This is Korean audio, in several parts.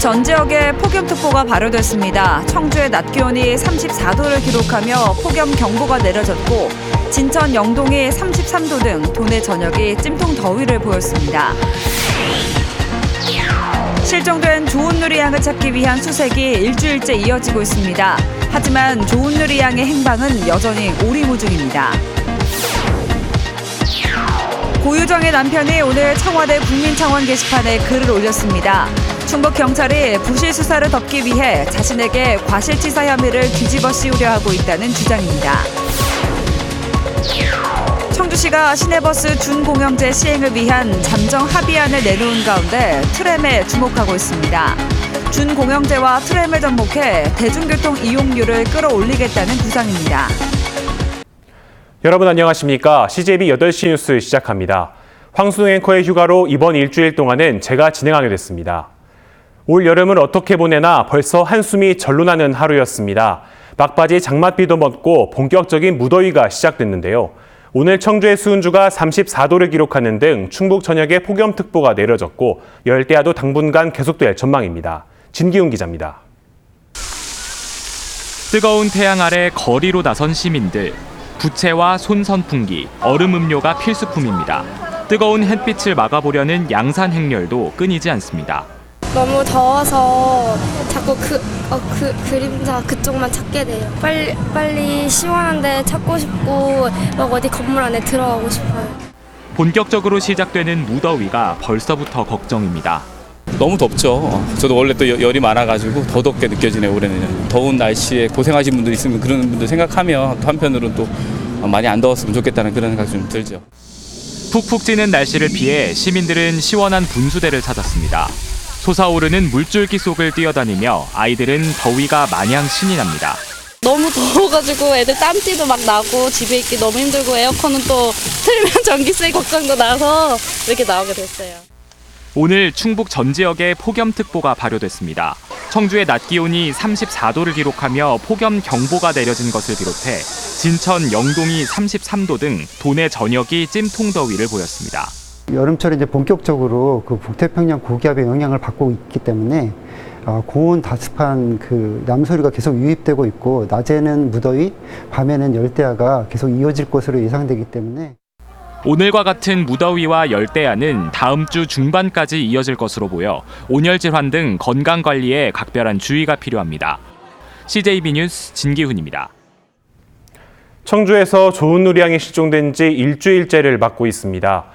전 지역에 폭염특보가 발효됐습니다. 청주의 낮 기온이 34도를 기록하며 폭염 경보가 내려졌고 진천, 영동이 33도 등 도내 전역이 찜통 더위를 보였습니다. 실종된 조은누리 양을 찾기 위한 수색이 일주일째 이어지고 있습니다. 하지만 조은누리 양의 행방은 여전히 오리무중입니다. 고유정의 남편이 오늘 청와대 국민청원 게시판에 글을 올렸습니다. 충북경찰이 부실 수사를 덮기 위해 자신에게 과실치사 혐의를 뒤집어 씌우려 하고 있다는 주장입니다. 청주시가 시내버스 준공영제 시행을 위한 잠정 합의안을 내놓은 가운데 트램에 주목하고 있습니다. 준공영제와 트램을 접목해 대중교통 이용률을 끌어올리겠다는 구상입니다. 여러분 안녕하십니까? CJB 8시 뉴스 시작합니다. 황순우 앵커의 휴가로 이번 일주일 동안은 제가 진행하게 됐습니다. 올 여름을 어떻게 보내나 벌써 한숨이 절로 나는 하루였습니다. 막바지 장맛비도 멎고 본격적인 무더위가 시작됐는데요. 오늘 청주의 수은주가 34도를 기록하는 등 충북 전역에 폭염특보가 내려졌고 열대야도 당분간 계속될 전망입니다. 진기훈 기자입니다. 뜨거운 태양 아래 거리로 나선 시민들. 부채와 손 선풍기, 얼음 음료가 필수품입니다. 뜨거운 햇빛을 막아보려는 양산 행렬도 끊이지 않습니다. 너무 더워서 자꾸 그림자 그쪽만 찾게 돼요. 빨리 시원한 데 찾고 싶고 막 어디 건물 안에 들어가고 싶어요. 본격적으로 시작되는 무더위가 벌써부터 걱정입니다. 너무 덥죠. 저도 원래 또 열이 많아가지고 더 덥게 느껴지네요, 올해는. 더운 날씨에 고생하신 분들 있으면 그런 분들 생각하면 또 한편으로는 또 많이 안 더웠으면 좋겠다는 그런 생각이 좀 들죠. 푹푹 찌는 날씨를 피해 시민들은 시원한 분수대를 찾았습니다. 솟아오르는 물줄기 속을 뛰어다니며 아이들은 더위가 마냥 신이 납니다. 너무 더워가지고 애들 땀띠도 막 나고 집에 있기 너무 힘들고 에어컨은 또 틀면 전기세 걱정도 나서 이렇게 나오게 됐어요. 오늘 충북 전 지역에 폭염특보가 발효됐습니다. 청주의 낮 기온이 34도를 기록하며 폭염 경보가 내려진 것을 비롯해 진천, 영동이 33도 등 도내 전역이 찜통 더위를 보였습니다. 여름철에 이제 본격적으로 그 북태평양 고기압의 영향을 받고 있기 때문에 고온 다습한 그 남소리가 계속 유입되고 있고 낮에는 무더위, 밤에는 열대야가 계속 이어질 것으로 예상되기 때문에 오늘과 같은 무더위와 열대야는 다음 주 중반까지 이어질 것으로 보여 온열 질환 등 건강 관리에 각별한 주의가 필요합니다. CJB 뉴스 진기훈입니다. 청주에서 조은누리 양이 실종된 지 일주일째를 맞고 있습니다.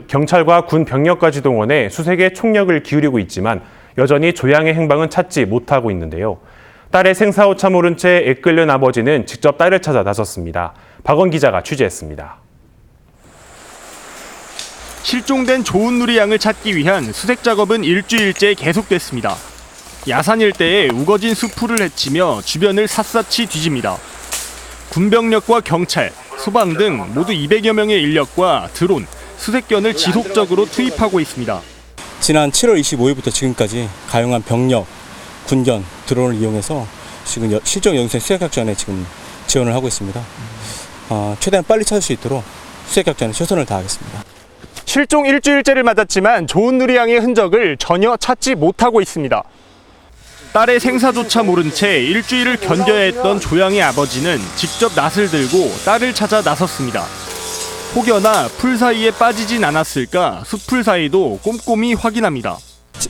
경찰과 군 병력까지 동원해 수색에 총력을 기울이고 있지만 여전히 조양의 행방은 찾지 못하고 있는데요. 딸의 생사오차 모른 채 애끓는 아버지는 직접 딸을 찾아 나섰습니다. 박원 기자가 취재했습니다. 실종된 조은누리 양을 찾기 위한 수색 작업은 일주일째 계속됐습니다. 야산 일대에 우거진 수풀을 헤치며 주변을 샅샅이 뒤집니다. 군병력과 경찰, 소방 등 모두 200여 명의 인력과 드론, 수색견을 지속적으로 투입하고 있습니다. 지난 7월 25일부터 지금까지 가용한 병력, 군견, 드론을 이용해서 지금 실종 영생 수색작전에 지금 지원을 하고 있습니다. 최대한 빨리 찾을 수 있도록 수색작전에 최선을 다하겠습니다. 실종 일주일째를 맞았지만 조은누리 양의 흔적을 전혀 찾지 못하고 있습니다. 딸의 생사조차 모른 채 일주일을 견뎌야 했던 조양의 아버지는 직접 낫을 들고 딸을 찾아 나섰습니다. 혹여나 풀 사이에 빠지진 않았을까 숲풀 사이도 꼼꼼히 확인합니다.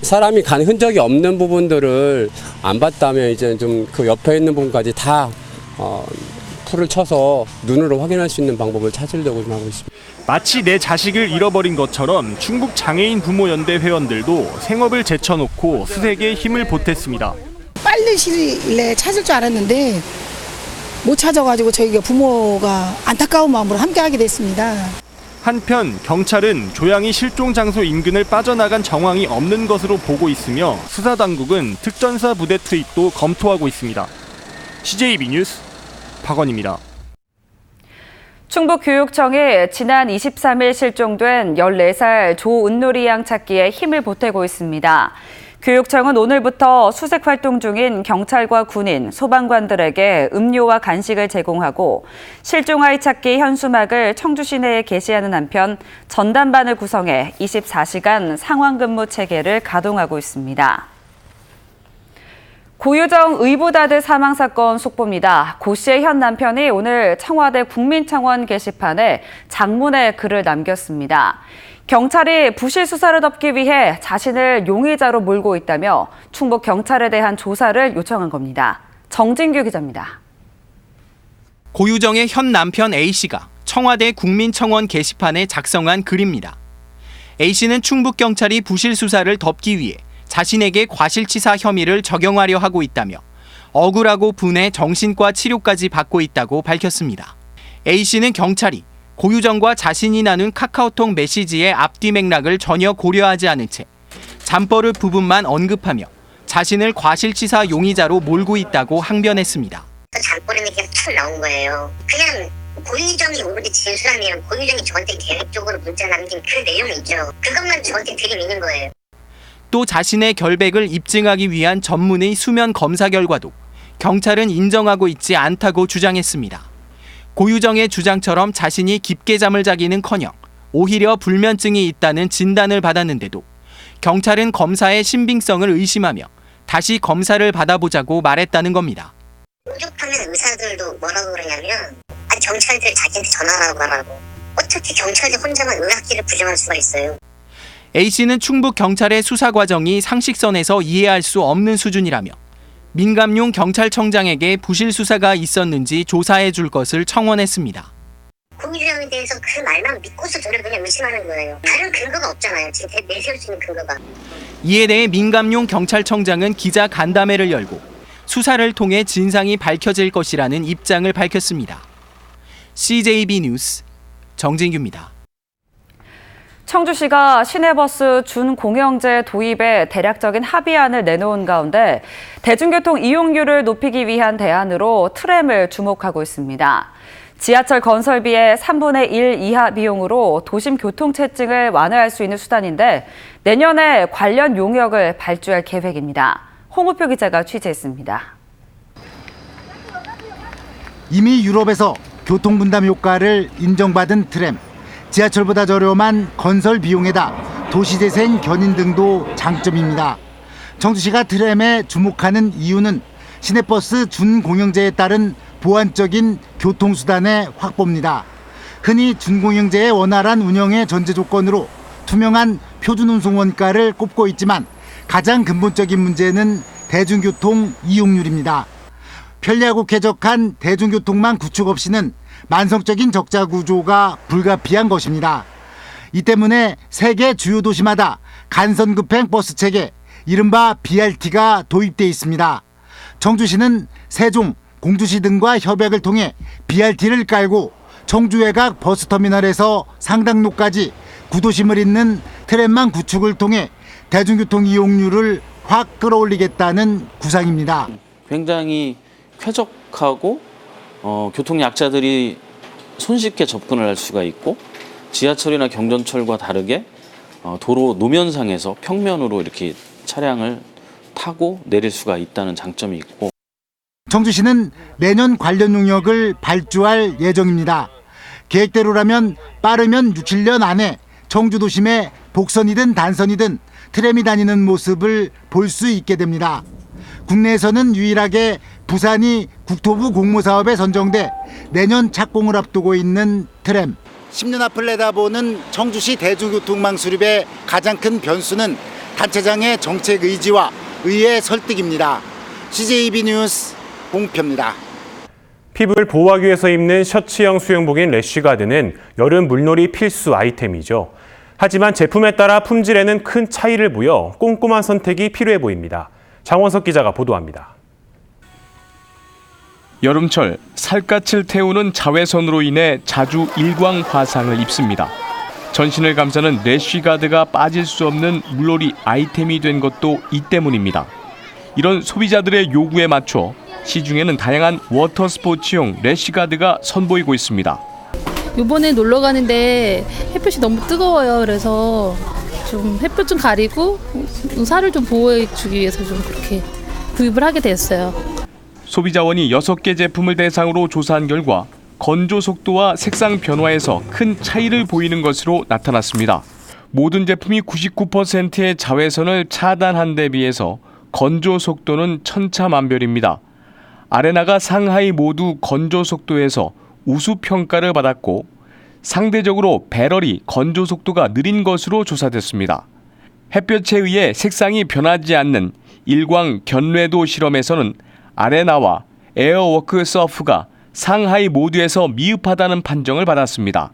사람이 간 흔적이 없는 부분들을 안 봤다면 이제 좀 그 옆에 있는 부분까지 다 풀을 쳐서 눈으로 확인할 수 있는 방법을 찾으려고 좀 하고 있습니다. 마치 내 자식을 잃어버린 것처럼 충북 장애인 부모연대 회원들도 생업을 제쳐놓고 수색에 힘을 보탰습니다. 빨리 시일에 찾을 줄 알았는데 못 찾아가지고 저희가 부모가 안타까운 마음으로 함께하게 됐습니다. 한편 경찰은 조양이 실종 장소 인근을 빠져나간 정황이 없는 것으로 보고 있으며 수사당국은 특전사 부대 투입도 검토하고 있습니다. CJB 뉴스 박원입니다. 충북교육청이 지난 23일 실종된 14살 조은누리 양 찾기에 힘을 보태고 있습니다. 교육청은 오늘부터 수색 활동 중인 경찰과 군인, 소방관들에게 음료와 간식을 제공하고 실종 아이 찾기 현수막을 청주 시내에 게시하는 한편 전담반을 구성해 24시간 상황 근무 체계를 가동하고 있습니다. 고유정 의붓아들 사망 사건 속보입니다. 고 씨의 현 남편이 오늘 청와대 국민청원 게시판에 장문의 글을 남겼습니다. 경찰이 부실 수사를 덮기 위해 자신을 용의자로 몰고 있다며 충북 경찰에 대한 조사를 요청한 겁니다. 정진규 기자입니다. 고유정의 현 남편 A씨가 청와대 국민청원 게시판에 작성한 글입니다. A씨는 충북경찰이 부실 수사를 덮기 위해 자신에게 과실치사 혐의를 적용하려 하고 있다며 억울하고 분해 정신과 치료까지 받고 있다고 밝혔습니다. A씨는 경찰이 고유정과 자신이 나눈 카카오톡 메시지의 앞뒤 맥락을 전혀 고려하지 않은 채 잠버릇 부분만 언급하며 자신을 과실치사 용의자로 몰고 있다고 항변했습니다. 잠버릇이 그냥 툭 나온 거예요. 그냥 고유정이 오늘이 진술한 내용, 고유정이 저한테 계획적으로 문자 남긴 그 내용이죠. 그것만 저한테 들이미는 거예요. 또 자신의 결백을 입증하기 위한 전문의 수면 검사 결과도 경찰은 인정하고 있지 않다고 주장했습니다. 고유정의 주장처럼 자신이 깊게 잠을 자기는커녕 오히려 불면증이 있다는 진단을 받았는데도 경찰은 검사의 신빙성을 의심하며 다시 검사를 받아보자고 말했다는 겁니다. 공격하는 의사들도 뭐라고 그러냐면 경찰들 자기한테 전화하라고 하라고. 어떻게 경찰들 혼자만 의학기를 부정할 수가 있어요. A씨는 충북 경찰의 수사 과정이 상식선에서 이해할 수 없는 수준이라며 민감용 경찰청장에게 부실 수사가 있었는지 조사해 줄 것을 청원했습니다. 고유정에 대해서 그 말만 믿고서 저를 그냥 의심하는 거예요. 다른 근거가 없잖아요. 지금 내세울 수 있는 근거가. 이에 대해 민감용 경찰청장은 기자 간담회를 열고 수사를 통해 진상이 밝혀질 것이라는 입장을 밝혔습니다. CJB 뉴스 정진규입니다. 청주시가 시내버스 준공영제 도입에 대략적인 합의안을 내놓은 가운데 대중교통 이용률을 높이기 위한 대안으로 트램을 주목하고 있습니다. 지하철 건설비의 3분의 1 이하 비용으로 도심 교통체증을 완화할 수 있는 수단인데 내년에 관련 용역을 발주할 계획입니다. 홍우표 기자가 취재했습니다. 이미 유럽에서 교통분담 효과를 인정받은 트램, 지하철보다 저렴한 건설 비용에다 도시재생 견인 등도 장점입니다. 청주시가 트램에 주목하는 이유는 시내버스 준공영제에 따른 보완적인 교통수단의 확보입니다. 흔히 준공영제의 원활한 운영의 전제 조건으로 투명한 표준운송 원가를 꼽고 있지만 가장 근본적인 문제는 대중교통 이용률입니다. 편리하고 쾌적한 대중교통망 구축 없이는 만성적인 적자 구조가 불가피한 것입니다. 이 때문에 세계 주요 도시마다 간선급행 버스 체계, 이른바 BRT가 도입돼 있습니다. 청주시는 세종, 공주시 등과 협약을 통해 BRT를 깔고 청주외곽 버스터미널에서 상당로까지 구도심을 잇는 트램망 구축을 통해 대중교통 이용률을 확 끌어올리겠다는 구상입니다. 굉장히 쾌적하고 교통 약자들이 손쉽게 접근을 할 수가 있고 지하철이나 경전철과 다르게 도로 노면상에서 평면으로 이렇게 차량을 타고 내릴 수가 있다는 장점이 있고 청주시는 내년 관련 용역을 발주할 예정입니다. 계획대로라면 빠르면 6-7년 안에 청주 도심에 복선이든 단선이든 트램이 다니는 모습을 볼 수 있게 됩니다. 국내에서는 유일하게 부산이 국토부 공모사업에 선정돼 내년 착공을 앞두고 있는 트램. 10년 앞을 내다보는 청주시 대중교통망 수립의 가장 큰 변수는 단체장의 정책 의지와 의회 설득입니다. CJB 뉴스 홍표입니다. 피부를 보호하기 위해서 입는 셔츠형 수영복인 래쉬가드는 여름 물놀이 필수 아이템이죠. 하지만 제품에 따라 품질에는 큰 차이를 보여 꼼꼼한 선택이 필요해 보입니다. 장원석 기자가 보도합니다. 여름철 살갗을 태우는 자외선으로 인해 자주 일광 화상을 입습니다. 전신을 감싸는 래쉬가드가 빠질 수 없는 물놀이 아이템이 된 것도 이 때문입니다. 이런 소비자들의 요구에 맞춰 시중에는 다양한 워터 스포츠용 래쉬가드가 선보이고 있습니다. 이번에 놀러 가는데 햇볕이 너무 뜨거워요. 그래서 좀 햇볕 좀 가리고 살을 좀 보호해 주기 위해서 좀 그렇게 구입을 하게 됐어요. 소비자원이 6개 제품을 대상으로 조사한 결과 건조 속도와 색상 변화에서 큰 차이를 보이는 것으로 나타났습니다. 모든 제품이 99%의 자외선을 차단한 데 비해서 건조 속도는 천차만별입니다. 아레나가 상하이 모두 건조 속도에서 우수 평가를 받았고 상대적으로 배럴이 건조 속도가 느린 것으로 조사됐습니다. 햇볕에 의해 색상이 변하지 않는 일광 견뢰도 실험에서는 아레나와 에어워크 서프가 상하이 모두에서 미흡하다는 판정을 받았습니다.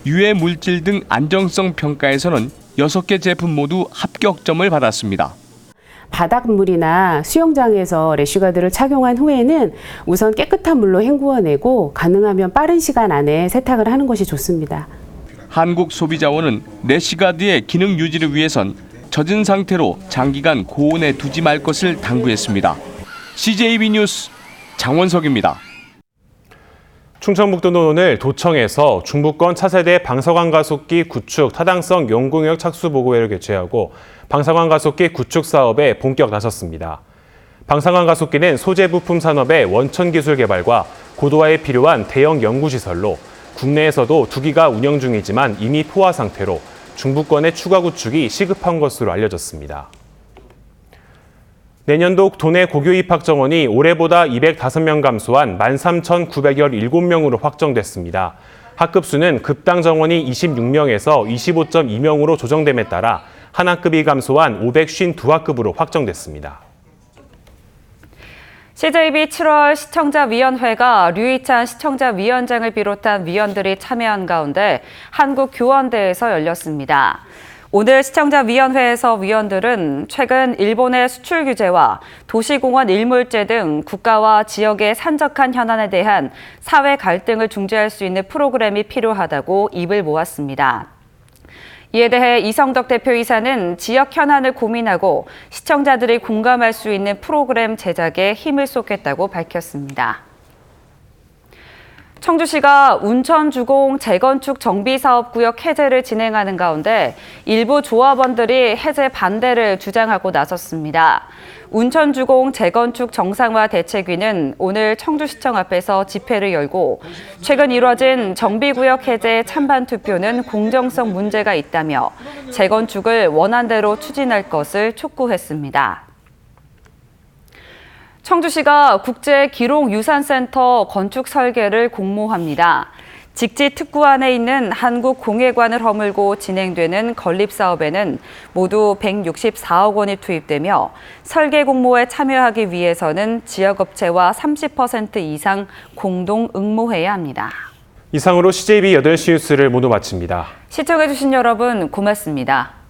유해 물질 등 안정성 평가에서는 6개 제품 모두 합격점을 받았습니다. 바닷물이나 수영장에서 래쉬가드를 착용한 후에는 우선 깨끗한 물로 헹구어내고 가능하면 빠른 시간 안에 세탁을 하는 것이 좋습니다. 한국소비자원은 래쉬가드의 기능 유지를 위해선 젖은 상태로 장기간 고온에 두지 말 것을 당부했습니다. CJB 뉴스 장원석입니다. 충청북도는 오늘 도청에서 중부권 차세대 방사관 가속기 구축 타당성 연구영역 착수 보고회를 개최하고 방사관 가속기 구축 사업에 본격 나섰습니다. 방사관 가속기는 소재 부품 산업의 원천 기술 개발과 고도화에 필요한 대형 연구시설로 국내에서도 2기가 운영 중이지만 이미 포화 상태로 중부권의 추가 구축이 시급한 것으로 알려졌습니다. 내년도 도내 고교 입학 정원이 올해보다 205명 감소한 13,917명으로 확정됐습니다. 학급 수는 급당 정원이 26명에서 25.2명으로 조정됨에 따라 한 학급이 감소한 552학급으로 확정됐습니다. CJB 7월 시청자위원회가 류이찬 시청자위원장을 비롯한 위원들이 참여한 가운데 한국교원대에서 열렸습니다. 오늘 시청자위원회에서 위원들은 최근 일본의 수출 규제와 도시공원 일몰제 등 국가와 지역의 산적한 현안에 대한 사회 갈등을 중재할 수 있는 프로그램이 필요하다고 입을 모았습니다. 이에 대해 이성덕 대표이사는 지역 현안을 고민하고 시청자들이 공감할 수 있는 프로그램 제작에 힘을 쏟겠다고 밝혔습니다. 청주시가 운천주공 재건축 정비사업구역 해제를 진행하는 가운데 일부 조합원들이 해제 반대를 주장하고 나섰습니다. 운천주공 재건축 정상화 대책위는 오늘 청주시청 앞에서 집회를 열고 최근 이뤄진 정비구역 해제 찬반 투표는 공정성 문제가 있다며 재건축을 원안대로 추진할 것을 촉구했습니다. 청주시가 국제기록유산센터 건축 설계를 공모합니다. 직지 특구 안에 있는 한국공예관을 허물고 진행되는 건립사업에는 모두 164억 원이 투입되며 설계 공모에 참여하기 위해서는 지역업체와 30% 이상 공동 응모해야 합니다. 이상으로 CJB 8시 뉴스를 모두 마칩니다. 시청해주신 여러분 고맙습니다.